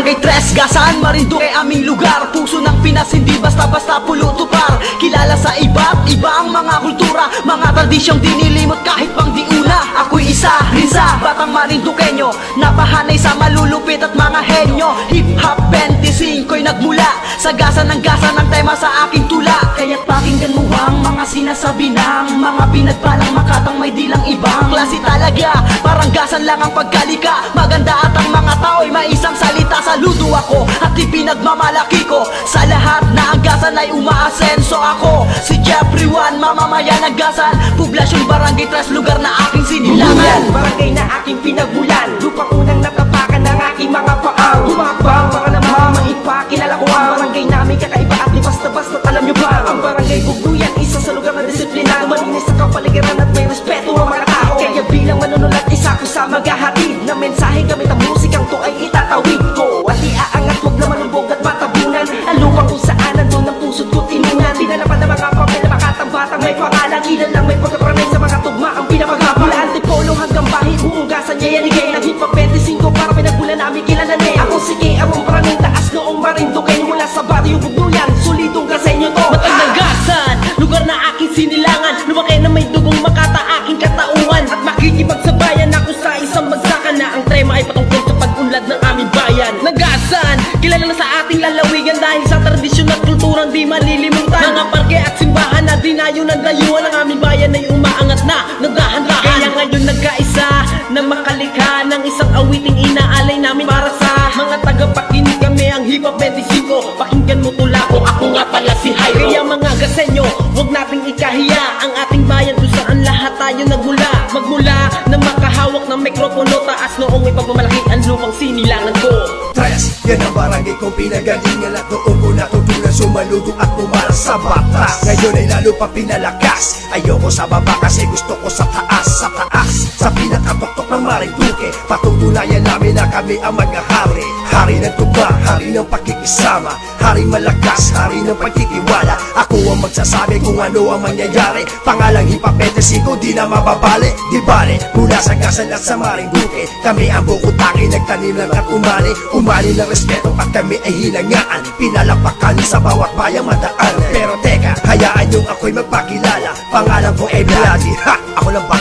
Barangay Tres, Gasan, Marinduque, aming lugar. Puso ng Pinas, hindi basta-basta pulo-tupar. Kilala sa iba't iba ang mga kultura, mga tradisyong dinilimot kahit pang di una. Ako'y isa rin sa batang Marinduqueño, napahanay sa malulupit at mga henyo. Hip-hop 25'ko'y nagmula, sagasan ng gasa ng tema sa aking tula. Kaya't pakinggan mo ang mga sinasabi ng mga pinagpalang makatang may dilang ibang klase talaga. Parang gasan lang ang pagkalika, maganda at ang mga tao'y may isang salita. Saludo ako at ipinagmamalaki ko sa lahat na ang gasan ay umaasenso. Ako si Jeffrey Juan, mamamayan ng gasan, poblasyon Barangay Tres, lugar na aking sinilangan. Barangay na aking pinagmulan, lupang unang natapakan ng aking mga paang. Humabang para naman maipakilala ko ang barangay namin, kakaiba at di basta-basta. Alam nyo ba, ang barangay Bugduyan, isa sa lugar na disiplinado, malinis sa kapaligiran at may respeto ang mga tao. Kaya bilang manunulat, isa ko sa maghahatid na mensahe gamit ang musikang to ay itatawid ko. At iaangat, huwag na malubog at matabunan ang lupang kung saan nandun ang puso't ko tinunan. Tinalapan ng mga papel na makatambatang may pangalan, ilan lang may pagkapranay sa mga tugma ang pinapaghabal. Mula Antipolo hanggang Bahid, huugasan niya yan igay. Naging pa 25 para pinagbulan namin kilalanin. Ako sige, among barangay taas noong Marinduque, mula sa baryo Bugduyan, solidong gasenyo to. Matandang gasan, lugar na aking sinilangan, lumaki na may dugong makata aking katauhan. At makikipagsabayan ako sa isang bagsakan na ang trema ay patungkol sa pag-unlad ng aming bayan. Nagasan, kilala na sa ating lalawigan dahil sa tradisyon at kulturang di malilimutan. Mga parke at simbahan na dinayo ng dayuhan, ang aming bayan ay umaangat na nagdahan-dahan. Kaya ngayon nagkaisa na makalikha ng isang awiting inaalay namin para sa mga tagapakinig. Kami ang Hip Hop 25, pakinggan mo tula ko, ako nga pala si Jairo. Kaya mga gasenyo, huwag nating ikahiya ang ating bayan kung saan lahat tayo nagmula. Magmula na makahawak ng mikropono, taas noong ipagmamalaki ang lupang sinilangan ko. Tres, yan ang barangay kong pinagalingan at noong ko natutunan sumaludo at umaras sa batas. Ngayon ay lalo pa pinalakas, ayoko sa baba kasi gusto ko sa taas. Sa taas, sa pinakatuktok ng Marinduque, patutunayan namin na kami ang maghahari. Hari ng tuba, hari ng pakikisama, hari malakas, hari ng pagtitiwala. Ako ang magsasabi kung ano ang mangyayari. Pangalang Hip Hop 25, di na mababali. Di bale, mula sa gasan at sa Marinduque, kami ang bukod-tangi, nagtanim lang at umani. Umani ng respeto at kami ay hinangaan, pinalapakan sa bawat bayang madaan. Pero teka, hayaan yung ako'y magpakilala. Pangalan ko ay Vladi, ha! Ako lang ba